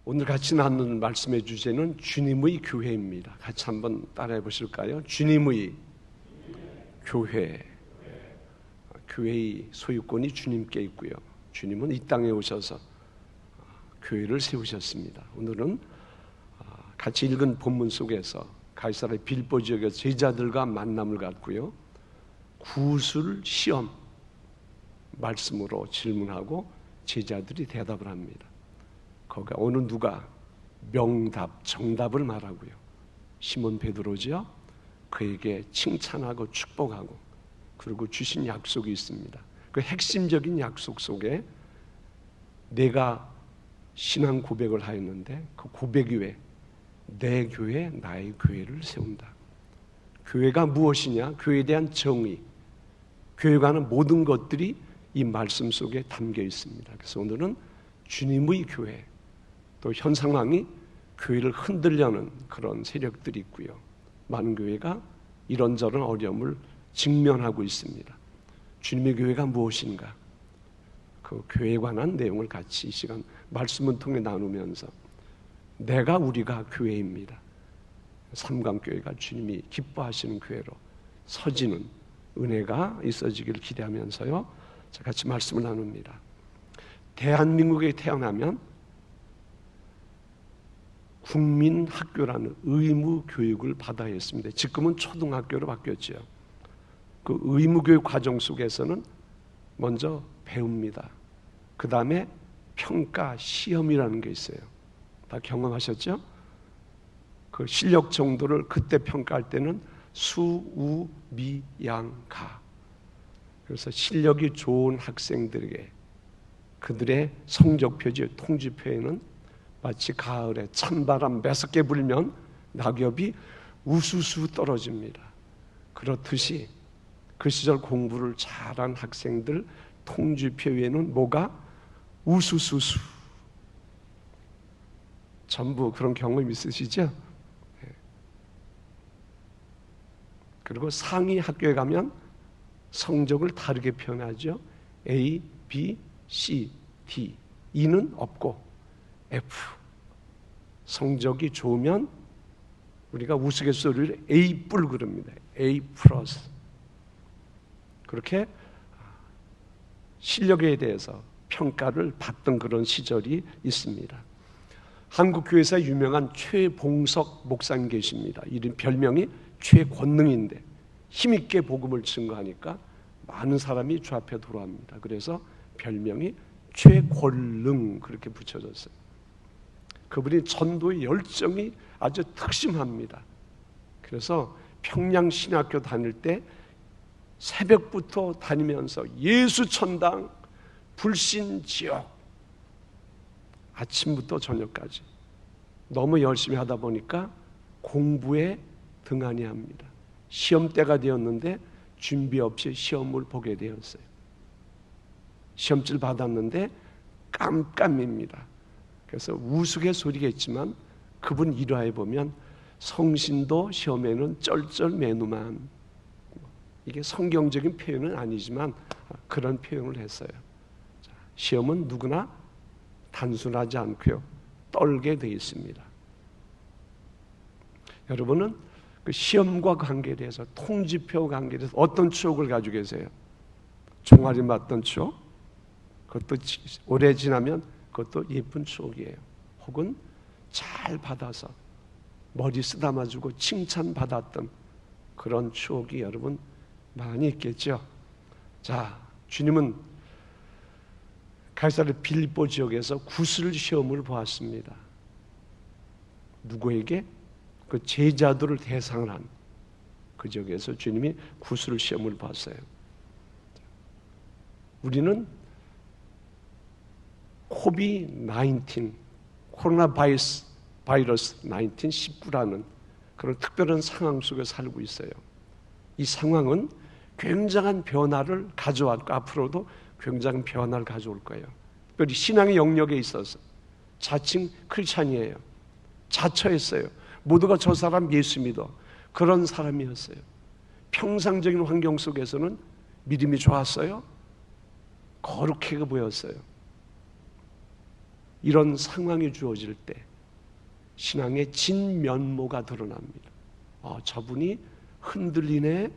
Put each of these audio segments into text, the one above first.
오늘 같이 나누는 말씀의 주제는 주님의 교회입니다. 같이 한번 따라해 보실까요? 주님의 교회. 교회의 소유권이 주님께 있고요. 주님은 이 땅에 오셔서 교회를 세우셨습니다. 오늘은 같이 읽은 본문 속에서 가이사랴 빌보 지역의 제자들과 만남을 갖고요. 구술 시험 말씀으로 질문하고 제자들이 대답을 합니다. 거기 어느 누가 명답, 정답을 말하고요. 시몬 베드로지요. 그에게 칭찬하고 축복하고 그리고 주신 약속이 있습니다. 그 핵심적인 약속 속에 내가 신앙 고백을 하였는데 그 고백 위에 내 교회, 나의 교회를 세운다. 교회가 무엇이냐? 교회에 대한 정의, 교회가 하는 모든 것들이 이 말씀 속에 담겨 있습니다. 그래서 오늘은 주님의 교회, 또 현 상황이 교회를 흔들려는 그런 세력들이 있고요. 많은 교회가 이런저런 어려움을 직면하고 있습니다. 주님의 교회가 무엇인가? 그 교회에 관한 내용을 같이 이 시간 말씀을 통해 나누면서 우리가 교회입니다. 삼강교회가 주님이 기뻐하시는 교회로 서지는 은혜가 있어지기를 기대하면서요. 자, 같이 말씀을 나눕니다. 대한민국에 태어나면 국민학교라는 의무 교육을 받아야 했습니다. 지금은 초등학교로 바뀌었죠. 그 의무교육 과정 속에서는 먼저 배웁니다. 그 다음에 평가 시험이라는 게 있어요. 다 경험하셨죠? 그 실력 정도를 그때 평가할 때는 수, 우, 미, 양, 가. 그래서 실력이 좋은 학생들에게 그들의 성적 표지, 통지표에는 마치 가을에 찬바람 매섭게 불면 낙엽이 우수수 떨어집니다. 그렇듯이 그 시절 공부를 잘한 학생들 통지표에는 뭐가 우수수수. 전부 그런 경험 있으시죠? 그리고 상위 학교에 가면 성적을 다르게 표현하죠. A, B, C, D. E는 없고 F. 성적이 좋으면 우리가 우스갯소리를 A 뿔 그럽니다. A 플러스. 그렇게 실력에 대해서 평가를 받던 그런 시절이 있습니다. 한국교회에서 유명한 최봉석 목사님 계십니다. 이름 별명이 최권능인데 힘있게 복음을 증거하니까 많은 사람이 주 앞에 돌아옵니다. 그래서 별명이 최권능 그렇게 붙여졌어요. 그분이 전도의 열정이 아주 특심합니다. 그래서 평양신학교 다닐 때 새벽부터 다니면서 예수천당, 불신지옥 아침부터 저녁까지 너무 열심히 하다 보니까 공부에 등한히 합니다. 시험 때가 되었는데 준비 없이 시험을 보게 되었어요. 시험지를 받았는데 깜깜입니다. 그래서 우스갯소리겠지만 그분 일화에 보면 성신도 시험에는 쩔쩔매누만, 이게 성경적인 표현은 아니지만 그런 표현을 했어요. 시험은 누구나 단순하지 않고요, 떨게 되어 있습니다. 여러분은 그 시험과 관계에 대해서, 통지표 관계에 대해서 어떤 추억을 가지고 계세요? 종아리 맞던 추억? 그것도 오래 지나면 그것도 예쁜 추억이에요. 혹은 잘 받아서 머리 쓰다마주고 칭찬받았던 그런 추억이 여러분 많이 있겠죠. 자, 주님은 가이사랴 빌립보 지역에서 구술 시험을 보았습니다. 누구에게? 그 제자들을 대상을 한 그 지역에서 주님이 구술 시험을 봤어요. 우리는 코비-19, 코로나 바이러스 19라는 그런 특별한 상황 속에 살고 있어요. 이 상황은 굉장한 변화를 가져왔고 앞으로도 굉장한 변화를 가져올 거예요. 특별히 신앙의 영역에 있어서 자칭 크리스찬이에요. 자처했어요. 모두가 저 사람 예수 믿어. 그런 사람이었어요. 평상적인 환경 속에서는 믿음이 좋았어요. 거룩해 보였어요. 이런 상황이 주어질 때 신앙의 진면모가 드러납니다. 저분이 흔들리네.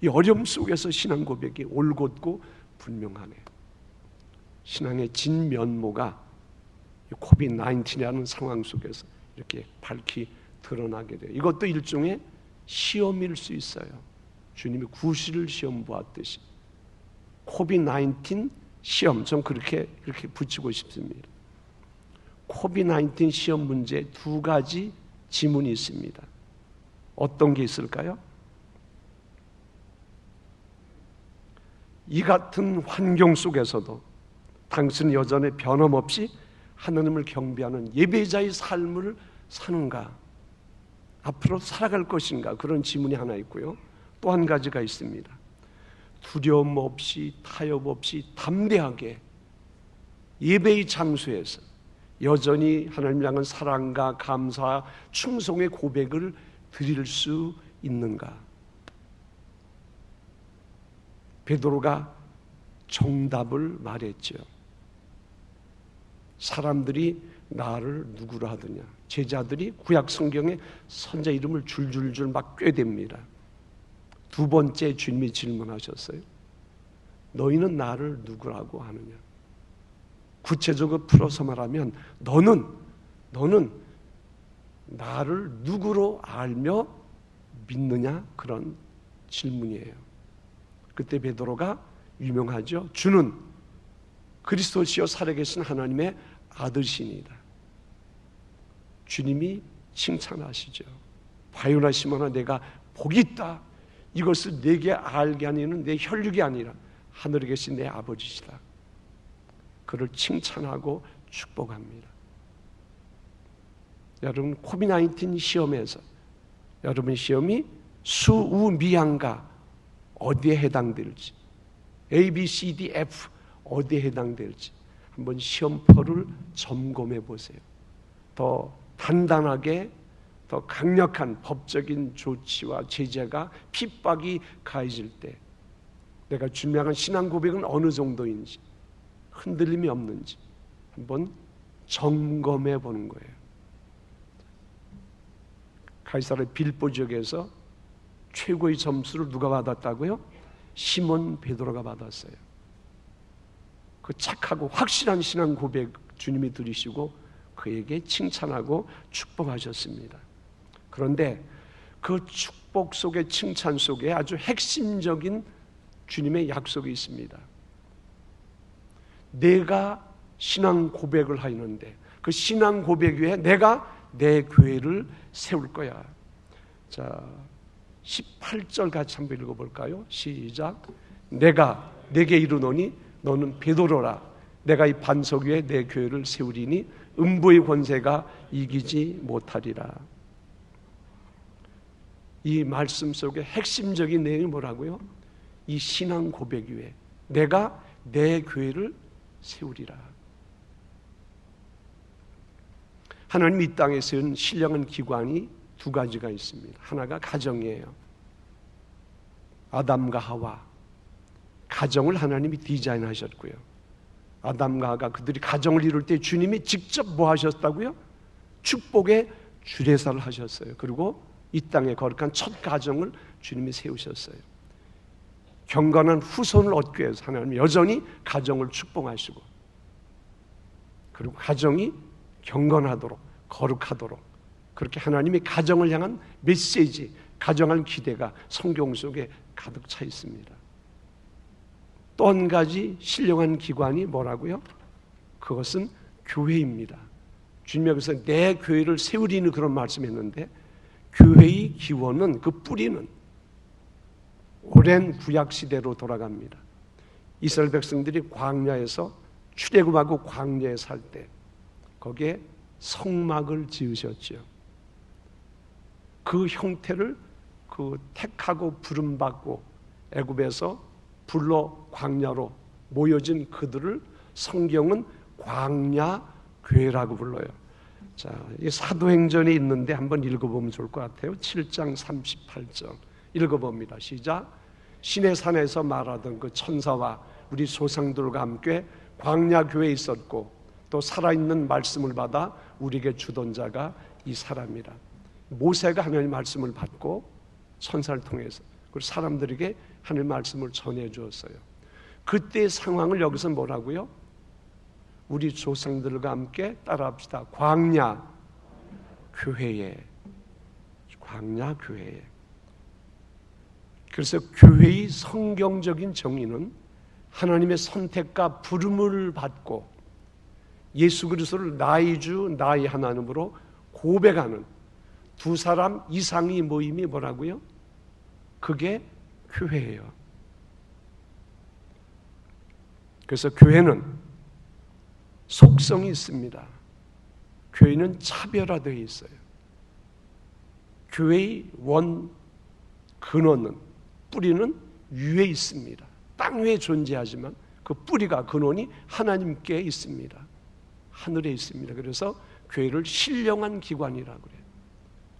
이 어려움 속에서 신앙 고백이 올곧고 분명하네. 신앙의 진면모가 코비드-19이라는 상황 속에서 이렇게 밝히 드러나게 돼요. 이것도 일종의 시험일 수 있어요. 주님이 구실을 시험 보았듯이 코비드-19 시험, 전 그렇게 붙이고 싶습니다. 코비드-19 시험 문제에 두 가지 지문이 있습니다. 어떤 게 있을까요? 이 같은 환경 속에서도 당신은 여전히 변함없이 하나님을 경배하는 예배자의 삶을 사는가? 앞으로 살아갈 것인가? 그런 지문이 하나 있고요. 또 한 가지가 있습니다. 두려움 없이 타협 없이 담대하게 예배의 장소에서 여전히 하나님을 향한 사랑과 감사, 충성의 고백을 드릴 수 있는가? 베드로가 정답을 말했죠. 사람들이 나를 누구로 하더냐? 제자들이 구약 성경에 선자 이름을 줄줄줄 막 꿰댑니다. 두 번째 주님이 질문하셨어요. 너희는 나를 누구라고 하느냐? 구체적으로 풀어서 말하면 너는 나를 누구로 알며 믿느냐? 그런 질문이에요. 그때 베드로가 유명하죠. 주는 그리스도시요 살아계신 하나님의 아들이시니이다. 주님이 칭찬하시죠. 바요나 시몬아, 내가 복이 있다. 이것을 내게 알게 하는 내 혈육이 아니라 하늘에 계신 내 아버지시다. 그를 칭찬하고 축복합니다. 여러분, 코비드-19 시험에서 여러분 시험이 수우미양가 어디에 해당될지, A, B, C, D, F 어디에 해당될지 한번 시험표를 점검해 보세요. 더 단단하게, 더 강력한 법적인 조치와 제재가 핍박이 가해질 때 내가 준비한 신앙 고백은 어느 정도인지, 흔들림이 없는지 한번 점검해 보는 거예요. 가이사르 빌보 지역에서 최고의 점수를 누가 받았다고요? 시몬 베드로가 받았어요. 그 착하고 확실한 신앙 고백 주님이 들으시고 그에게 칭찬하고 축복하셨습니다. 그런데 그 축복 속에, 칭찬 속에 아주 핵심적인 주님의 약속이 있습니다. 내가 신앙 고백을 하는데 그 신앙 고백 위에 내가 내 교회를 세울 거야. 자, 18절 같이 한번 읽어볼까요? 시작. 내가 내게 이르노니 너는 베드로라. 내가 이 반석 위에 내 교회를 세우리니 음부의 권세가 이기지 못하리라. 이 말씀 속에 핵심적인 내용이 뭐라고요? 이 신앙 고백 위에 내가 내 교회를 세우리라. 하나님 이 땅에 세운 신령한 기관이 두 가지가 있습니다. 하나가 가정이에요. 아담과 하와, 가정을 하나님이 디자인하셨고요. 아담과 하와가 그들이 가정을 이룰 때 주님이 직접 뭐 하셨다고요? 축복의 주례사를 하셨어요. 그리고 이 땅에 거룩한 첫 가정을 주님이 세우셨어요. 경건한 후손을 얻기 위해서 하나님이 여전히 가정을 축복하시고, 그리고 가정이 경건하도록, 거룩하도록, 그렇게 하나님이 가정을 향한 메시지, 가정한 기대가 성경 속에 가득 차 있습니다. 또 한 가지 신령한 기관이 뭐라고요? 그것은 교회입니다. 주님이 여기서 내 교회를 세우리는 그런 말씀했는데, 교회의 기원은, 그 뿌리는 오랜 구약 시대로 돌아갑니다. 이스라엘 백성들이 광야에서 출애굽하고 광야에 살 때 거기에 성막을 지으셨죠. 그 형태를 택하고 부름받고 애굽에서 불러 광야로 모여진 그들을 성경은 광야교회라고 불러요. 자, 이 사도행전에 있는데 한번 읽어보면 좋을 것 같아요. 7장 38절 읽어봅니다. 시작. 신의 산에서 말하던 그 천사와 우리 조상들과 함께 광야교회에 있었고 또 살아있는 말씀을 받아 우리에게 주던 자가 이 사람이라. 모세가 하나님의 말씀을 받고 천사를 통해서 그리고 사람들에게 하나님의 말씀을 전해 주었어요. 그때의 상황을 여기서 뭐라고요? 우리 조상들과 함께 따라합시다. 광야 교회에. 광야 교회에. 그래서 교회의 성경적인 정의는 하나님의 선택과 부름을 받고 예수 그리스도를 나의 주 나의 하나님으로 고백하는 두 사람 이상의 모임이 뭐라고요? 그게 교회예요. 그래서 교회는 속성이 있습니다. 교회는 차별화되어 있어요. 교회의 원 근원은, 뿌리는 위에 있습니다. 땅 위에 존재하지만 그 뿌리가, 근원이 하나님께 있습니다. 하늘에 있습니다. 그래서 교회를 신령한 기관이라고 그래요.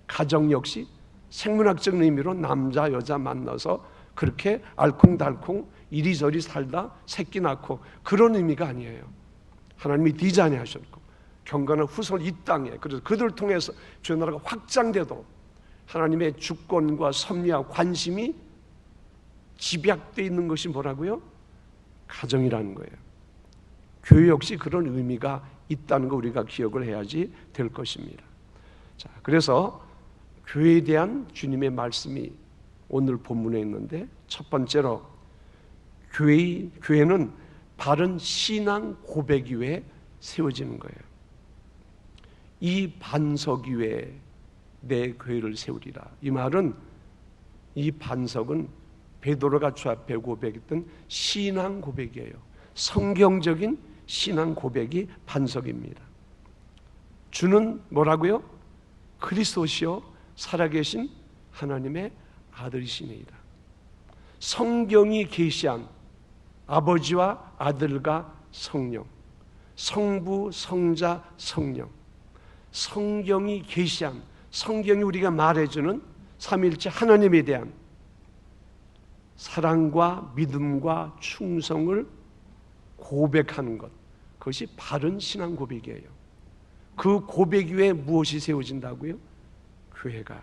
가정 역시 생문학적 의미로 남자 여자 만나서 그렇게 알콩달콩 이리저리 살다 새끼 낳고 그런 의미가 아니에요. 하나님이 디자인하셨고 경건한 후손을 이 땅에, 그래서 그들을 통해서 주의 나라가 확장되도록 하나님의 주권과 섭리와 관심이 집약되어 있는 것이 뭐라고요? 가정이라는 거예요. 교회 역시 그런 의미가 있다는 거 우리가 기억을 해야지 될 것입니다. 자, 그래서 교회에 대한 주님의 말씀이 오늘 본문에 있는데, 첫 번째로 교회는 바른 신앙 고백 위에 세워지는 거예요. 이 반석 위에 내 교회를 세우리라. 이 말은, 이 반석은 베드로가 주 앞에 고백했던 신앙 고백이에요. 성경적인 신앙 고백이 반석입니다. 주는 뭐라고요? 그리스도시요 살아계신 하나님의 아들이시니이다. 성경이 계시한 아버지와 아들과 성령, 성부, 성자, 성령, 성경이 계시한, 성경이 우리가 말해주는 삼위일체 하나님에 대한 사랑과 믿음과 충성을 고백하는 것, 그것이 바른 신앙 고백이에요. 그 고백 위에 무엇이 세워진다고요? 교회가.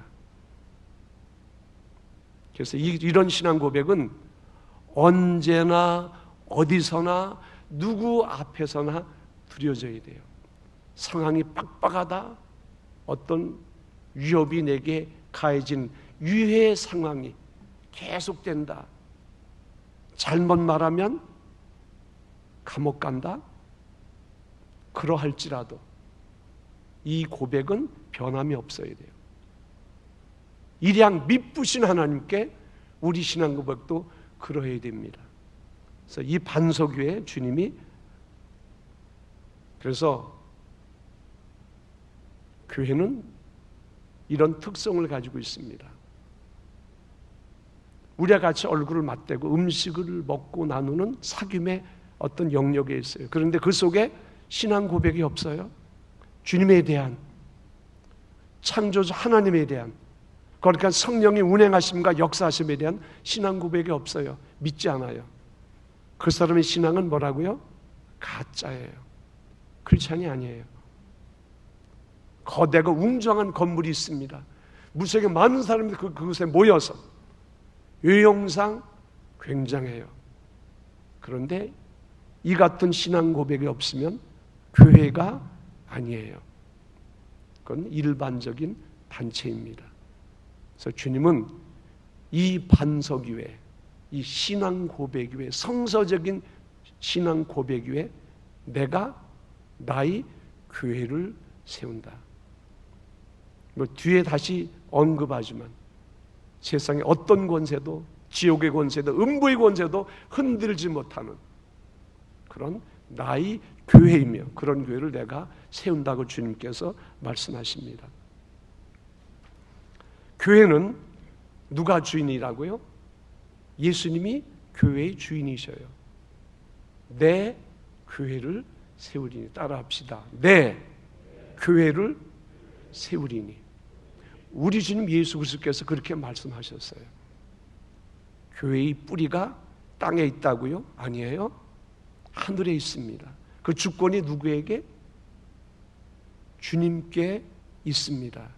그래서 이런 신앙 고백은 언제나 어디서나 누구 앞에서나 드려져야 돼요. 상황이 빡빡하다, 어떤 위협이 내게 가해진 위해 상황이 계속된다, 잘못 말하면 감옥 간다, 그러할지라도 이 고백은 변함이 없어야 돼요. 일양 미쁘신 하나님께 우리 신앙 고백도 그러해야 됩니다. 그래서 이 반석 위에 주님이, 그래서 교회는 이런 특성을 가지고 있습니다. 우리와 같이 얼굴을 맞대고 음식을 먹고 나누는 사귐의 어떤 영역에 있어요. 그런데 그 속에 신앙 고백이 없어요. 주님에 대한, 창조주 하나님에 대한, 그러니까 성령의 운행하심과 역사하심에 대한 신앙 고백이 없어요. 믿지 않아요. 그 사람의 신앙은 뭐라고요? 가짜예요. 크리스찬이 아니에요. 거대고 웅장한 건물이 있습니다. 무수하게 많은 사람들이 그곳에 모여서 외형상 굉장해요. 그런데 이 같은 신앙 고백이 없으면 교회가 아니에요. 그건 일반적인 단체입니다. 그래서 주님은 이 반석 위에, 이 신앙 고백 위에, 성서적인 신앙 고백 위에 내가 나의 교회를 세운다. 뭐 뒤에 다시 언급하지만 세상의 어떤 권세도, 지옥의 권세도, 음부의 권세도 흔들지 못하는 그런 나의 교회이며, 그런 교회를 내가 세운다고 주님께서 말씀하십니다. 교회는 누가 주인이라고요? 예수님이 교회의 주인이셔요. 내 교회를 세우리니. 따라합시다. 내 교회를 세우리니. 우리 주님 예수 그리스도께서 그렇게 말씀하셨어요. 교회의 뿌리가 땅에 있다고요? 아니에요. 하늘에 있습니다. 그 주권이 누구에게? 주님께 있습니다.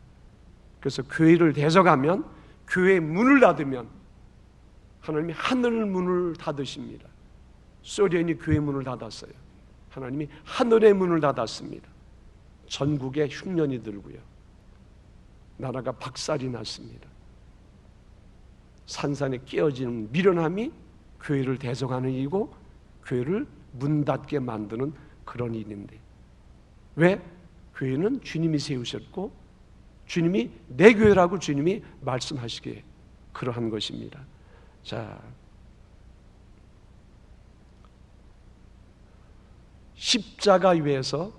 그래서 교회를 대적하면, 교회의 문을 닫으면 하나님이 하늘 문을 닫으십니다. 소련이 교회 문을 닫았어요. 하나님이 하늘의 문을 닫았습니다. 전국에 흉년이 들고요, 나라가 박살이 났습니다. 산산에 끼어지는 미련함이 교회를 대적하는 일이고, 교회를 문 닫게 만드는 그런 일인데, 왜? 교회는 주님이 세우셨고 주님이 내 교회라고 주님이 말씀하시기에 그러한 것입니다. 자, 십자가 위에서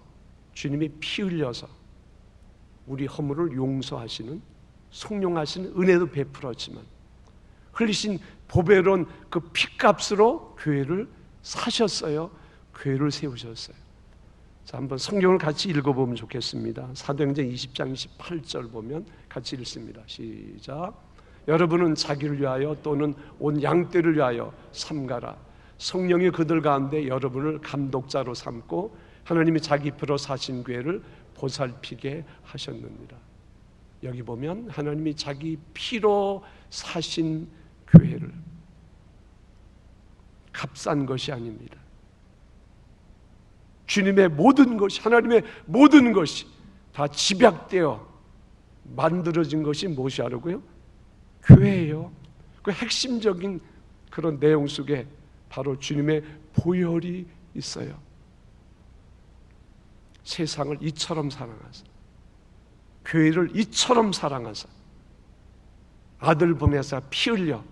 주님이 피 흘려서 우리 허물을 용서하시는, 속량하시는 은혜도 베풀었지만, 흘리신 보배로운 그 피값으로 교회를 사셨어요. 교회를 세우셨어요. 자, 한번 성경을 같이 읽어보면 좋겠습니다. 사도행전 20장 28절 보면 같이 읽습니다. 시작. 여러분은 자기를 위하여 또는 온 양떼를 위하여 삼가라. 성령이 그들 가운데 여러분을 감독자로 삼고 하나님이 자기 피로 사신 교회를 보살피게 하셨느니라. 여기 보면 하나님이 자기 피로 사신 교회를, 값싼 것이 아닙니다. 주님의 모든 것이, 하나님의 모든 것이 다 집약되어 만들어진 것이 무엇이 하려고요? 교회예요. 그 핵심적인 그런 내용 속에 바로 주님의 보혈이 있어요. 세상을 이처럼 사랑하사, 교회를 이처럼 사랑하사 아들 보내사 피 흘려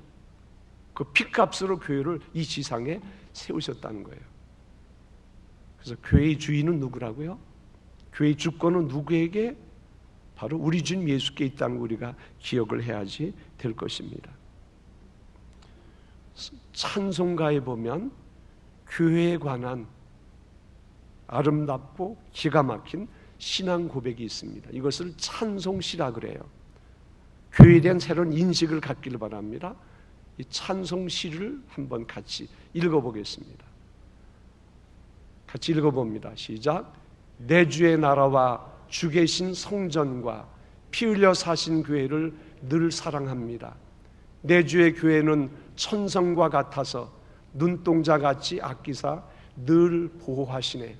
그 피값으로 교회를 이 지상에 세우셨다는 거예요. 그래서 교회의 주인은 누구라고요? 교회의 주권은 누구에게? 바로 우리 주님 예수께 있다는 걸 우리가 기억을 해야지 될 것입니다. 찬송가에 보면 교회에 관한 아름답고 기가 막힌 신앙 고백이 있습니다. 이것을 찬송시라 그래요. 교회에 대한 새로운 인식을 갖기를 바랍니다. 이 찬송시를 한번 같이 읽어보겠습니다. 같이 읽어봅니다. 시작. 내 주의 나라와 주 계신 성전과 피 흘려 사신 교회를 늘 사랑합니다. 내 주의 교회는 천성과 같아서 눈동자같이 아끼사 늘 보호하시네.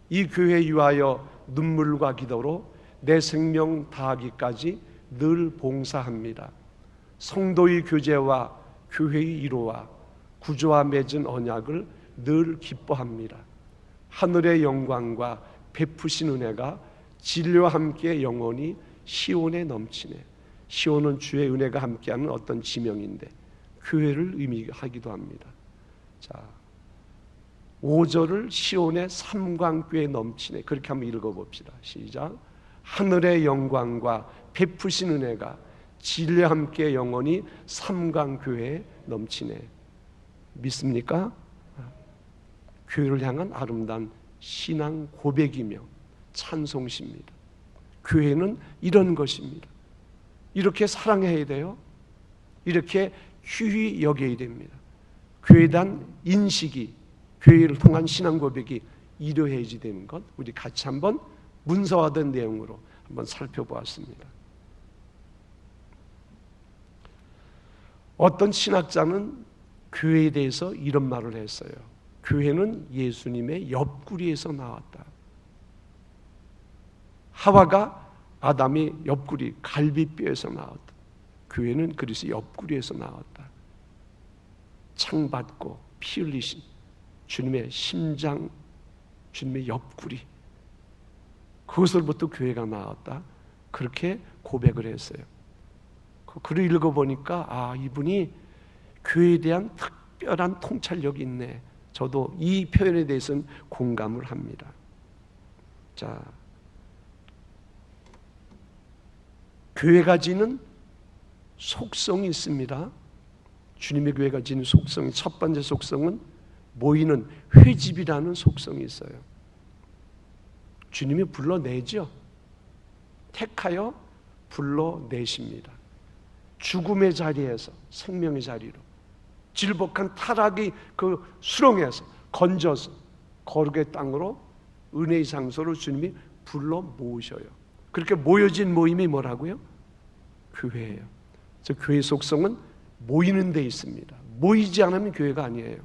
이 교회에 위하여 눈물과 기도로 내 생명 다하기까지 늘 봉사합니다. 성도의 교제와 교회의 위로와 구조와 맺은 언약을 늘 기뻐합니다. 하늘의 영광과 베푸신 은혜가 진리와 함께 영원히 시온에 넘치네. 시온은 주의 은혜가 함께하는 어떤 지명인데 교회를 의미하기도 합니다. 자, 5절을 시온의 삼광교에 넘치네. 그렇게 한번 읽어봅시다. 시작. 하늘의 영광과 베푸신 은혜가 진리와 함께 영원히 삼광교회에 넘치네. 믿습니까? 교회를 향한 아름다운 신앙 고백이며 찬송시입니다. 교회는 이런 것입니다. 이렇게 사랑해야 돼요. 이렇게 휴히 여겨야 됩니다. 교회에 대한 인식이, 교회를 통한 신앙 고백이 이러해야지 되는 것, 우리 같이 한번 문서화된 내용으로 한번 살펴보았습니다. 어떤 신학자는 교회에 대해서 이런 말을 했어요. 교회는 예수님의 옆구리에서 나왔다. 하와가 아담의 옆구리, 갈비뼈에서 나왔다. 교회는 그리스도의 옆구리에서 나왔다. 창받고 피 흘리신 주님의 심장, 주님의 옆구리, 그것으로부터 교회가 나왔다. 그렇게 고백을 했어요. 그 글을 읽어보니까 아, 이분이 교회에 대한 특별한 통찰력이 있네. 저도 이 표현에 대해서는 공감을 합니다. 자, 교회가 지는 속성이 있습니다. 주님의 교회가 지는 속성이, 첫 번째 속성은 모이는 회집이라는 속성이 있어요. 주님이 불러내죠. 택하여 불러내십니다. 죽음의 자리에서 생명의 자리로, 질복한 타락의 그 수렁에서 건져서 거룩의 땅으로, 은혜의 장소로 주님이 불러 모으셔요. 그렇게 모여진 모임이 뭐라고요? 교회예요. 그래서 교회 속성은 모이는 데 있습니다. 모이지 않으면 교회가 아니에요.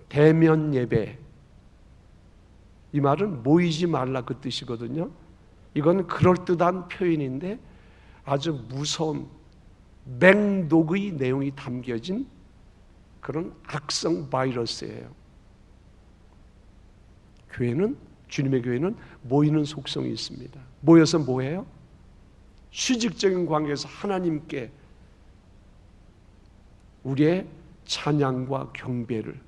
대면 예배, 이 말은 모이지 말라 그 뜻이거든요. 이건 그럴듯한 표현인데 아주 무서운 맹독의 내용이 담겨진 그런 악성 바이러스예요. 교회는, 주님의 교회는 모이는 속성이 있습니다. 모여서 뭐예요? 수직적인 관계에서 하나님께 우리의 찬양과 경배를,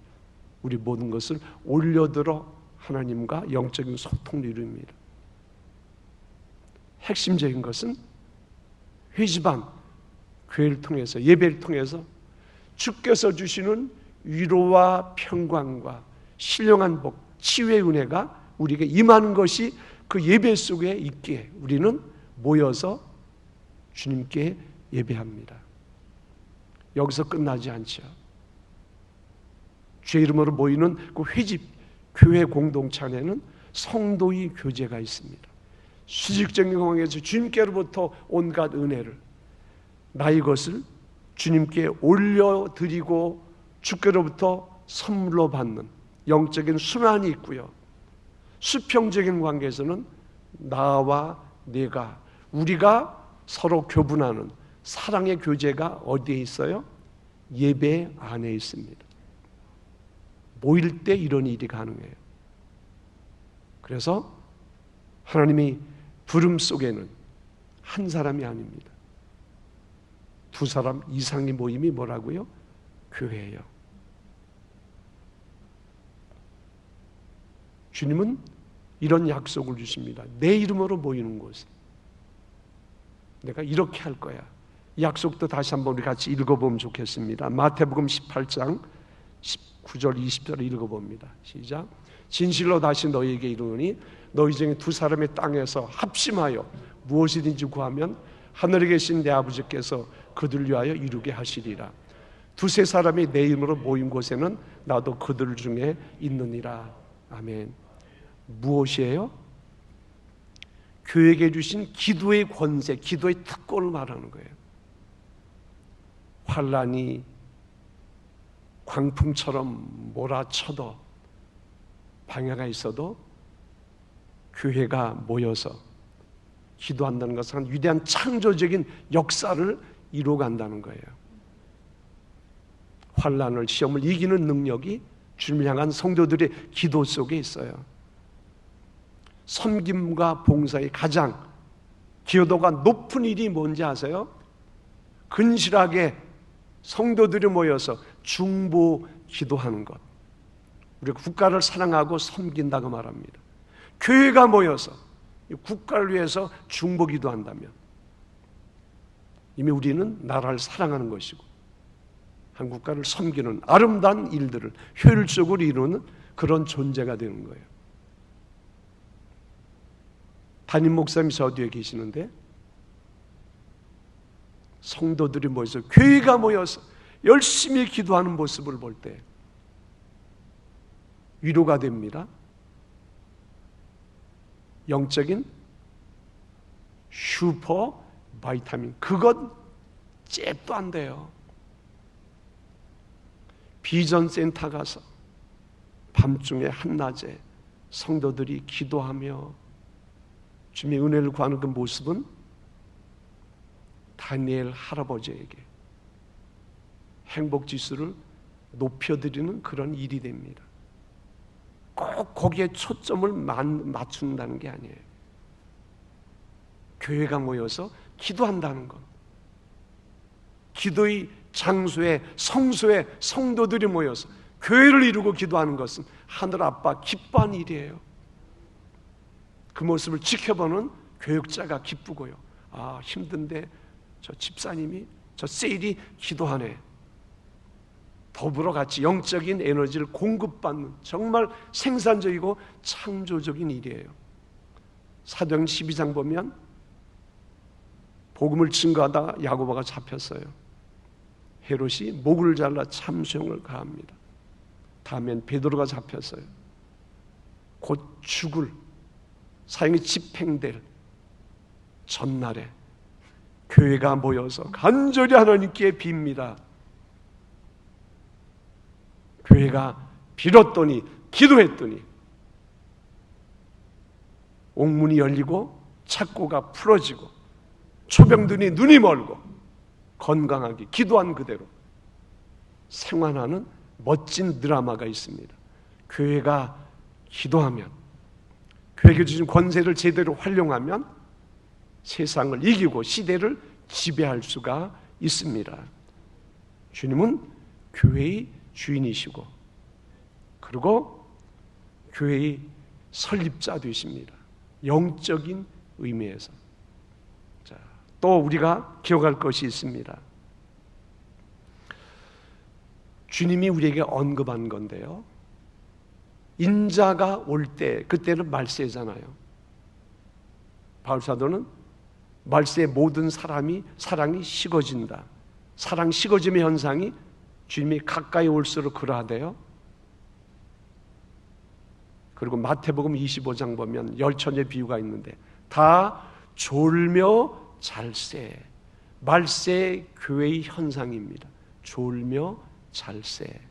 우리 모든 것을 올려들어 하나님과 영적인 소통을 이룹니다. 핵심적인 것은 회심반 교회를 통해서, 예배를 통해서 주께서 주시는 위로와 평강과 신령한 복, 치유의 은혜가 우리에게 임하는 것이 그 예배 속에 있기에 우리는 모여서 주님께 예배합니다. 여기서 끝나지 않죠. 주의 이름으로 모이는 그 회집 교회 공동체 안에는 성도의 교제가 있습니다. 수직적인 상황에서 주님께로부터 온갖 은혜를, 나의 것을 주님께 올려드리고 주께로부터 선물로 받는 영적인 순환이 있고요. 수평적인 관계에서는 나와 내가, 우리가 서로 교분하는 사랑의 교제가 어디에 있어요? 예배 안에 있습니다. 모일 때 이런 일이 가능해요. 그래서 하나님이 부름 속에는 한 사람이 아닙니다. 두 사람 이상의 모임이 뭐라고요? 교회예요. 주님은 이런 약속을 주십니다. 내 이름으로 모이는 곳, 내가 이렇게 할 거야. 이 약속도 다시 한번 우리 같이 읽어보면 좋겠습니다. 마태복음 18장 19절 20절을 읽어봅니다. 시작. 진실로 다시 너희에게 이르노니 너희 중에 두 사람의 땅에서 합심하여 무엇이든지 구하면 하늘에 계신 내 아버지께서 그들 위하여 이루게 하시리라. 두세 사람이 내 이름으로 모인 곳에는 나도 그들 중에 있느니라. 아멘. 무엇이에요? 교회에게 주신 기도의 권세, 기도의 특권을 말하는 거예요. 환란이 광풍처럼 몰아쳐도, 방해가 있어도 교회가 모여서 기도한다는 것은 위대한 창조적인 역사를 이루어간다는 거예요. 환란을, 시험을 이기는 능력이 주님을 향한 성도들의 기도 속에 있어요. 섬김과 봉사의 가장 기여도가 높은 일이 뭔지 아세요? 근실하게 성도들이 모여서 중보 기도하는 것. 우리가 국가를 사랑하고 섬긴다고 말합니다. 교회가 모여서 국가를 위해서 중보 기도한다면 이미 우리는 나라를 사랑하는 것이고 한 국가를 섬기는 아름다운 일들을 효율적으로 이루는 그런 존재가 되는 거예요. 담임 목사님이 저 뒤에 계시는데 성도들이 모여서, 교회가 모여서 열심히 기도하는 모습을 볼 때 위로가 됩니다. 영적인 슈퍼 바이타민, 그것 잽도 안 돼요. 비전센터 가서 밤중에 한낮에 성도들이 기도하며 주님의 은혜를 구하는 그 모습은 다니엘 할아버지에게 행복지수를 높여드리는 그런 일이 됩니다. 꼭 거기에 초점을 맞춘다는 게 아니에요. 교회가 모여서 기도한다는 것, 기도의 장소에, 성소에 성도들이 모여서 교회를 이루고 기도하는 것은 하늘 아빠 기뻐하는 일이에요. 그 모습을 지켜보는 교육자가 기쁘고요. 아, 힘든데 저 집사님이, 저 세일이 기도하네. 더불어 같이 영적인 에너지를 공급받는 정말 생산적이고 창조적인 일이에요. 사도행 12장 보면 복음을 증거하다가 야고보가 잡혔어요. 헤롯이 목을 잘라 참수형을 가합니다. 다음엔 베드로가 잡혔어요. 곧 죽을 사형이 집행될 전날에 교회가 모여서 간절히 하나님께 빕니다. 교회가 빌었더니 기도했더니 옥문이 열리고 착고가 풀어지고 초병들이 눈이 멀고 건강하게 기도한 그대로 생활하는 멋진 드라마가 있습니다. 교회가 기도하면, 교회가 주신 권세를 제대로 활용하면 세상을 이기고 시대를 지배할 수가 있습니다. 주님은 교회의 주인이시고 그리고 교회의 설립자 되십니다. 영적인 의미에서. 자, 또 우리가 기억할 것이 있습니다. 주님이 우리에게 언급한 건데요, 인자가 올 때, 그때는 말세잖아요. 바울사도는 말세의 모든 사랑이 식어진다. 사랑 식어짐의 현상이 주님이 가까이 올수록 그러하대요. 그리고 마태복음 25장 보면 열처녀의 비유가 있는데 다 졸며 잘세. 말세 교회의 현상입니다. 졸며 잘세.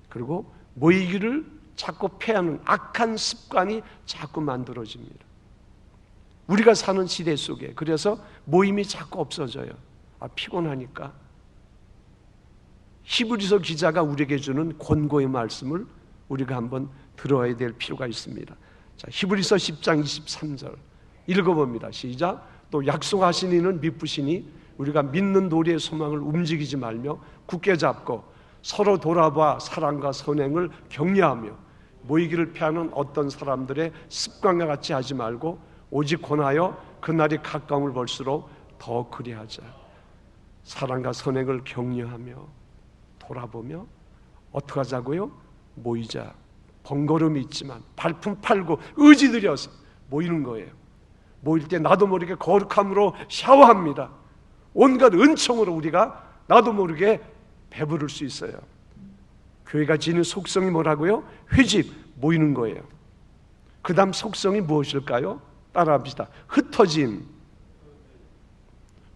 그리고 모이기를 자꾸 패하는 악한 습관이 자꾸 만들어집니다. 우리가 사는 시대 속에. 그래서 모임이 자꾸 없어져요. 피곤하니까. 히브리서 기자가 우리에게 주는 권고의 말씀을 우리가 한번 들어야 될 필요가 있습니다. 자, 히브리서 10장 23절 읽어봅니다. 시작. 또 약속하신 이는 미쁘시니 우리가 믿는 도리의 소망을 움직이지 말며 굳게 잡고 서로 돌아봐 사랑과 선행을 격려하며 모이기를 피하는 어떤 사람들의 습관과 같이 하지 말고 오직 권하여 그날이 가까움을 볼수록 더 그리하자. 사랑과 선행을 격려하며 돌아보며 어떻게 하자고요? 모이자. 번거로움이 있지만 발품 팔고 의지 들여서 모이는 거예요. 모일 때 나도 모르게 거룩함으로 샤워합니다. 온갖 은총으로 우리가 나도 모르게 배부를 수 있어요. 교회가 지닌 속성이 뭐라고요? 회집, 모이는 거예요. 그 다음 속성이 무엇일까요? 따라합시다. 흩어짐.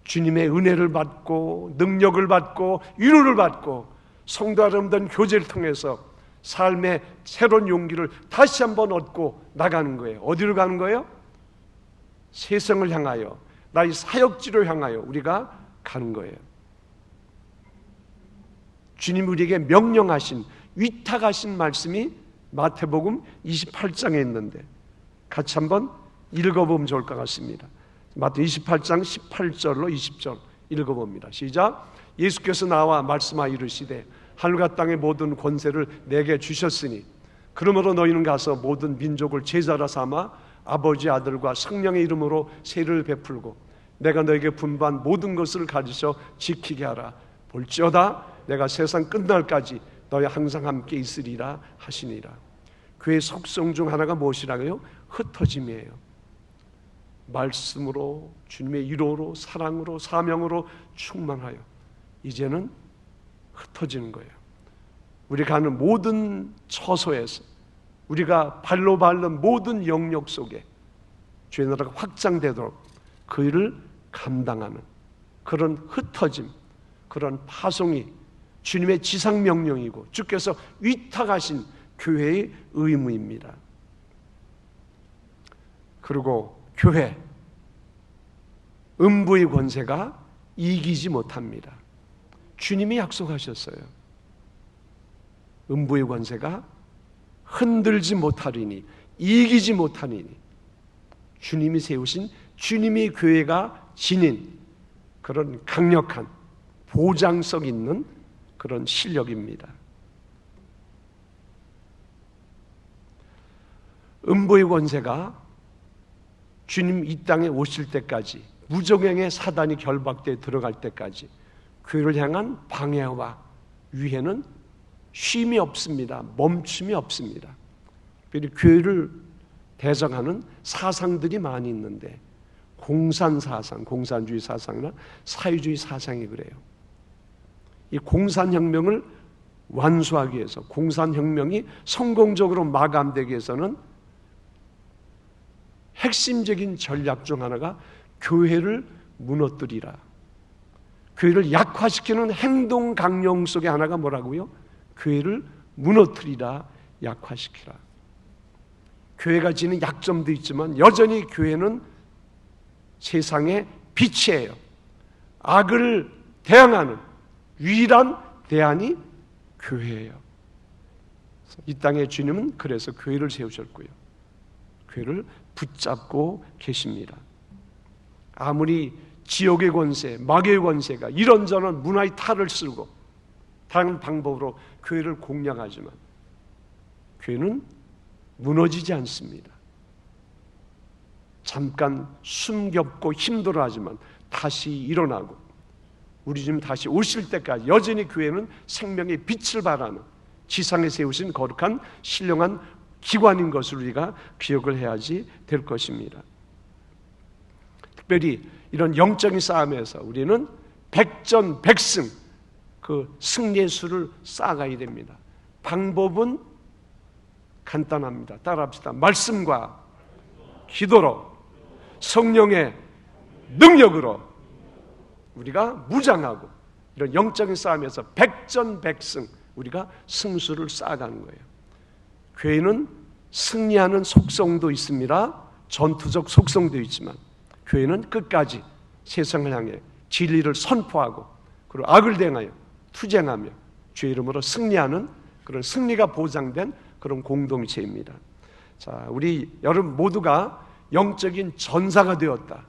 주님의 은혜를 받고 능력을 받고 위로를 받고 성도 여러분들 교제를 통해서 삶의 새로운 용기를 다시 한번 얻고 나가는 거예요. 어디로 가는 거예요? 세상을 향하여, 나의 사역지로 향하여 우리가 가는 거예요. 주님 우리에게 명령하신, 위탁하신 말씀이 마태복음 28장에 있는데 같이 한번 읽어보면 좋을 것 같습니다. 마태 28장 18절로 20절 읽어봅니다. 시작. 예수께서 나와 말씀하여 이르시되 하늘과 땅의 모든 권세를 내게 주셨으니 그러므로 너희는 가서 모든 민족을 제자라 삼아 아버지 아들과 성령의 이름으로 세례를 베풀고 내가 너에게 분부한 모든 것을 가르쳐 지키게 하라. 볼지어다 내가 세상 끝날까지 너희 항상 함께 있으리라 하시니라. 그의 속성 중 하나가 무엇이라고요? 흩어짐이에요. 말씀으로, 주님의 위로로, 사랑으로, 사명으로 충만하여 이제는 흩어지는 거예요. 우리가 가는 모든 처소에서, 우리가 발로 밟는 모든 영역 속에 주의 나라가 확장되도록 그 일을 감당하는 그런 흩어짐, 그런 파송이 주님의 지상명령이고 주께서 위탁하신 교회의 의무입니다. 그리고 교회, 음부의 권세가 이기지 못합니다. 주님이 약속하셨어요. 음부의 권세가 흔들지 못하리니, 이기지 못하리니, 주님이 세우신 주님의 교회가 지닌 그런 강력한 보장성 있는 그런 실력입니다. 음부의 권세가 주님 이 땅에 오실 때까지, 무정행의 사단이 결박되어 들어갈 때까지 교회를 향한 방해와 위해는 쉼이 없습니다. 멈춤이 없습니다. 교회를 대적하는 사상들이 많이 있는데 공산사상, 공산주의 사상이나 사회주의 사상이 그래요. 이 공산혁명을 완수하기 위해서, 공산혁명이 성공적으로 마감되기 위해서는 핵심적인 전략 중 하나가 교회를 무너뜨리라, 교회를 약화시키는 행동 강령 속에 하나가 뭐라고요? 교회를 무너뜨리라, 약화시키라. 교회가 지닌 약점도 있지만 여전히 교회는 세상의 빛이에요. 악을 대항하는 유일한 대안이 교회예요. 이 땅의 주님은 그래서 교회를 세우셨고요, 교회를 붙잡고 계십니다. 아무리 지옥의 권세, 마귀의 권세가 이런저런 문화의 탈을 쓰고 다른 방법으로 교회를 공략하지만 교회는 무너지지 않습니다. 잠깐 숨겹고 힘들어하지만 다시 일어나고 우리 주님 다시 오실 때까지 여전히 교회는 생명의 빛을 발하는 지상에 세우신 거룩한 신령한 기관인 것을 우리가 기억을 해야지 될 것입니다. 특별히 이런 영적인 싸움에서 우리는 백전백승, 그 승리의 수를 쌓아가야 됩니다. 방법은 간단합니다. 따라합시다. 말씀과 기도로, 성령의 능력으로 우리가 무장하고 이런 영적인 싸움에서 백전백승 우리가 승수를 쌓아가는 거예요. 교회는 승리하는 속성도 있습니다. 전투적 속성도 있지만 교회는 끝까지 세상을 향해 진리를 선포하고 그리고 악을 대항하여 투쟁하며 주의 이름으로 승리하는 그런 승리가 보장된 그런 공동체입니다. 자, 우리 여러분 모두가 영적인 전사가 되었다,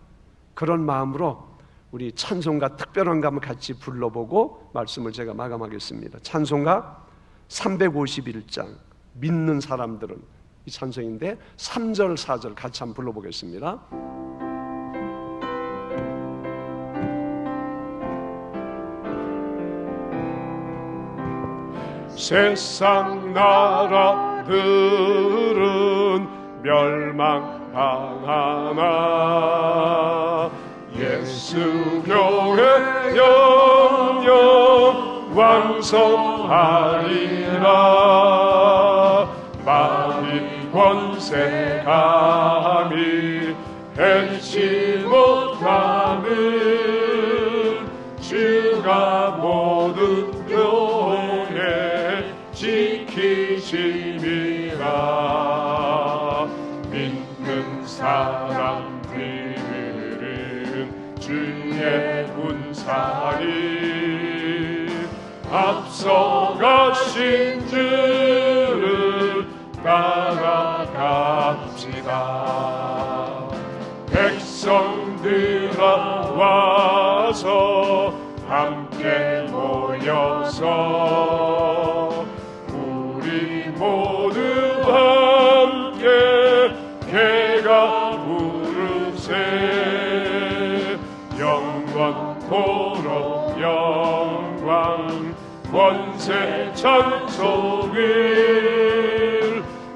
그런 마음으로 우리 찬송가 특별한 감을 같이 불러보고 말씀을 제가 마감하겠습니다. 찬송가 351장 믿는 사람들은, 이 찬송인데 3절 4절 같이 한번 불러보겠습니다. 세상 나라들은 멸망하나 예수 교회 영영 왕성하리라. 마귀 권세 감히 해치 못하는 주가 모든 교회 지키심이라. 믿는 사람들은 주의 군사리 앞서가신 주를 따라갑시다. 백성들아 와서 함께 모여서 우리 모두 함께 개가 부르세. 영원토록 영광 권세 찬송을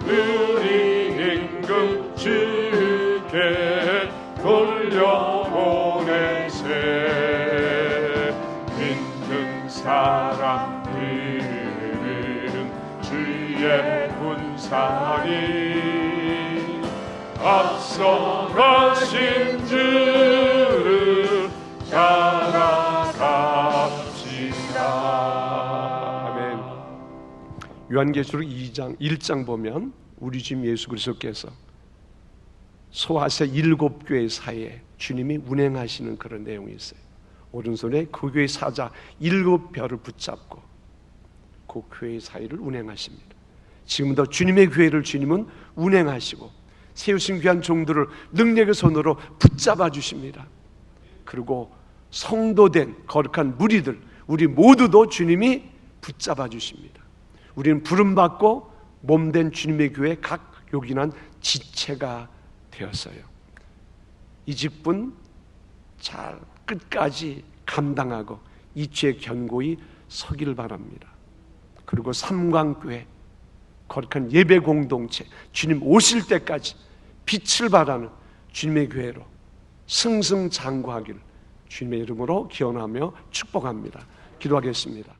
우리 임금 주께 돌려보내세. 믿는 사람들은 주의 군사리 앞서가신 주를 따라갑시다. 아멘. 요한계시록 2장 1장 보면 우리 주님 예수 그리스도께서 소아세 7교회 사이에 주님이 운행하시는 그런 내용이 있어요. 오른손에 그 교회 사자 7별을 붙잡고 그 교회 사이를 운행하십니다. 지금도 주님의 교회를 주님은 운행하시고 세우신 귀한 종들을 능력의 손으로 붙잡아 주십니다. 그리고 성도된 거룩한 무리들, 우리 모두도 주님이 붙잡아 주십니다. 우리는 부름받고 몸된 주님의 교회 각 요긴한 지체가 되었어요. 이 직분 잘 끝까지 감당하고 이 죄 견고히 서기를 바랍니다. 그리고 삼광교회 거룩한 예배 공동체, 주님 오실 때까지 빛을 발하는 주님의 교회로 승승장구하기를 주님의 이름으로 기원하며 축복합니다. 기도하겠습니다.